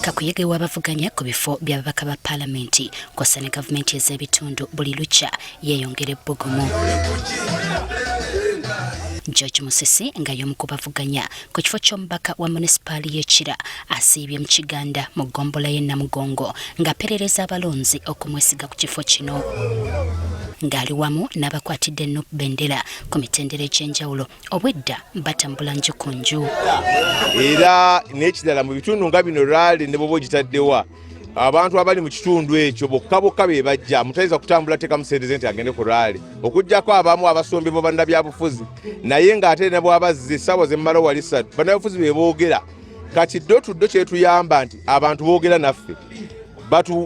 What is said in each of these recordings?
kakuyege wabavuganya ku bifo by'ababaka ba palamenti kw'ossa ne gavumenti ez'ebitundu buli lukya yeeyongera ebbugumu. George Musisi nga y'omu kubavuganya ku kifo ky'omubaka wa munisipaali y'Ekira asiibye mu Kiganda mu ggombolola y'e Namugongo ng'aperereza abalonzi okumwesiga ku kifo kino. Ng'ali wamu n'abakwatidde ennupu bendera ku mitendera egy'enjawulo obwedda batambula nju ku nju. Era n'ekirala mu bitundu nga bino Rale ne Bobo gitaddewa abantu abali mu kitundu ekyo bokka be bajja mutayinza kutambula teka museereze nti agende ku Rale okujjako abamu abasombi mu bannabyabufuzi naye ng'ate ne bw'abazze essaawa ze mmala wali ssatu bannabyabufuzi be boogera kati ddo kyetuyamba nti abantu boogera naffe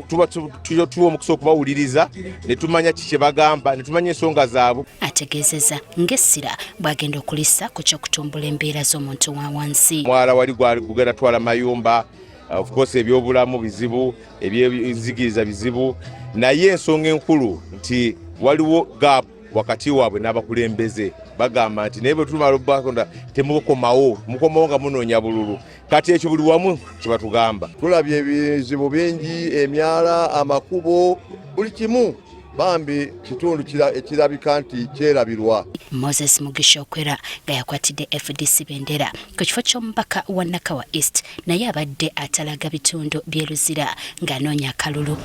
tuwa omukisa okubawuliriza ne tumanya kiki bagamba ne tumanya ensonga zaabwe. Ategeezezza ng'essira bw'agenda okulissa ku ky'okutumbula embeera z'omuntu wa wansi. Mwala wali gugenda twala mayumba of course ebyobulamu bizibu ebyenzigiriza bizibu naye ensonga enkulu nti waliwo gap wakati waabwe n'abakulembeze bagamba nti naye bwe tumala obbakonda temukomawo mukomawo nga munoonya bululu kati ekyo buli wamu kibatugamba. Tulabye ebizibu bingi emyala amakubo buli kimu bambi kitundu ekirabika nti kyerabirwa. Moses Mugisha Okwera nga yakwatidde FDC bendera ku kifo ky'omubaka wa Nakawa East naye abadde atalaga bitundu by'eruzira ng'anoonya akalulu.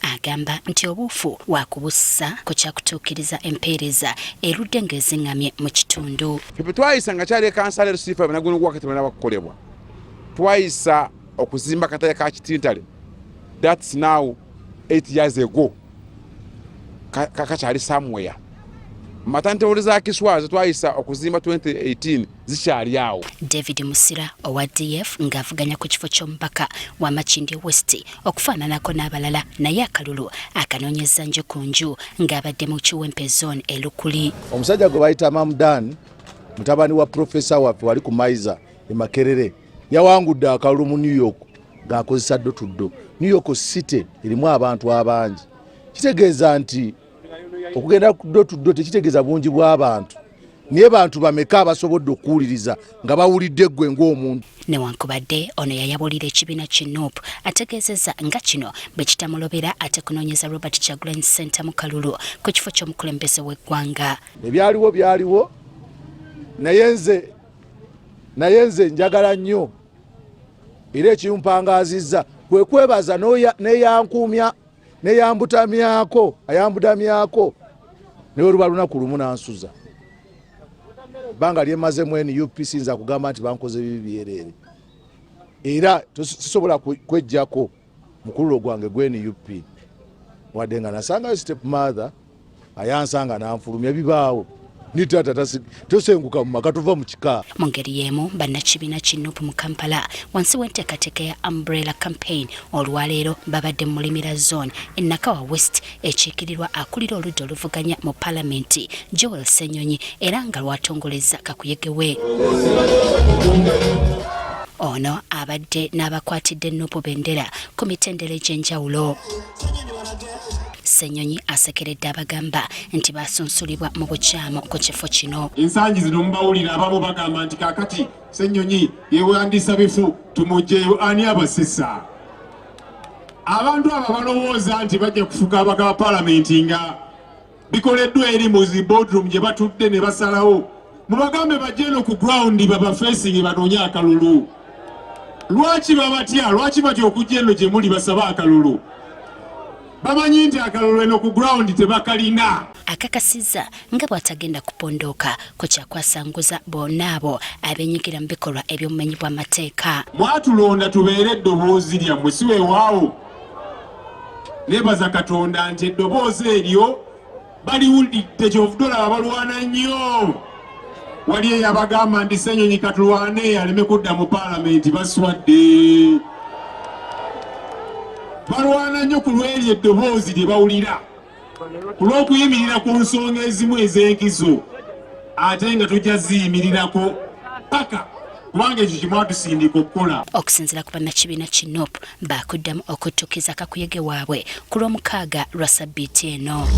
Agamba nti obuufu wakubussa ku kyakutuukiriza empeereza erudde ng'eziŋŋamye mu kitundu. Ffe twayisa nga kyali kansala erusifa banaguno gwakati bana bakukolebwa. Twayisa okuzimba katale ka kitintale. That's now 8 years ago. Kakakyali somewhere. Matantewoli za Kiswazi twayisa okuzimba 2018 zikyali awo. David Musira owa DF ng'avuganya ku kifo ky'omubaka wa Makindye West okufaananako n'abalala naye akalulu akanoonyeza nju ku nju ng'abadde mu Kiwempe zone e Lukuli. Omusajja gwe bayita Mamdan mutabani wa profesa waffe wali ku Maiza e Makerere yawangudde akalulu mu New York ng'akozesa ddo. New York City erimu abantu abangi. Kitegeeza nti okugenda ddo tekitegeeza bungi bw'abantu naye bantu bameka abasobodde okuwuliriza nga bawulidde ggwe ng'omuntu. Newankubadde ono yayabulira ekibiina kiNOP ategeezezza nga kino bwe kitamulobera ate kunoonyeza Robert Kyagulanyi Center mu kalulu ku kifo ky'omukulembeze w'eggwanga. Byaliwo naye nze njagala nnyo era ekiyumpangaazizza kwe kwebaza neyankuumya ayambudamyako naye oluba lunaku lumu nansuza banga lyemazemu NUP sinza kugamba nti bankoze bibi byerere era sisobola kwejjako mukululo gwange gwe NUP wadde nga nasanga step mother ayansanga nanfulumya bibaawo ni tata tosenguka mu maka tuva mu kika. Mu ngeri y'emu bannakibiina kiNOP mu Kampala wansi w'enteekateeka ya Umbrella Campaign olwaleero babadde Mulimira zone e Nakawa West ekiikirirwa Akulira oludda oluvuganya mu palamenti Joel Ssenyonyi era nga lwatongolezza kakuyege we. Ono abadde n'abakwatidde ennupu bendera ku mitendera egy'enjawulo. Ssenyonyi asekeredde abagamba nti basunsulibwa mu bukyamu ku kifo kino. Ensangi zino mubawulira abamu bagamba nti kaakati Ssenyonyi yeewandisa bifu tumugyeyo ani abasesa. Abantu abo balowooza nti bajja kufuga ababaka ba palamenti nga bikoleddwa eri mu zi boardroom gye batudde ne basalawo. Mubagambe bajje eno ku ground babafeesinge banoonye akalulu. Lwaki babatya? Lwaki batya okujja eno gye muli basaba akalulu? Bamanyi nti akalulu eno ku ground tebakalina. Akakasizza nga bw'atagenda kupondooka ku kyakwasanguza bonna abo abenyigira mu bikolwa eby'obumenyi bw'amateeka. Mwatulonda tubeere eddoboozi lyammwe si weewaawo. Neebaza Katonda nti eddoboozi eryo baliwulidde kyovudolaba balwana nnyo. Wali eyabagamba nti Ssenyonyi katulwane aleme kudda mu palamenti baswadde. Balwana nnyo ku lw'eryo eddoboozi lye bawulira ku lw'okuyimirira ku nsonga ezimu ez'enkizo ate nga tujja ziyimirirako paka kubanga ekyo kye mwatusindika okukola. Okusinziira ku bannakibiina kiNOP baakuddamu okuttukiza kakuyege waabwe ku lw'omukaaga lwa ssabbiiti eno.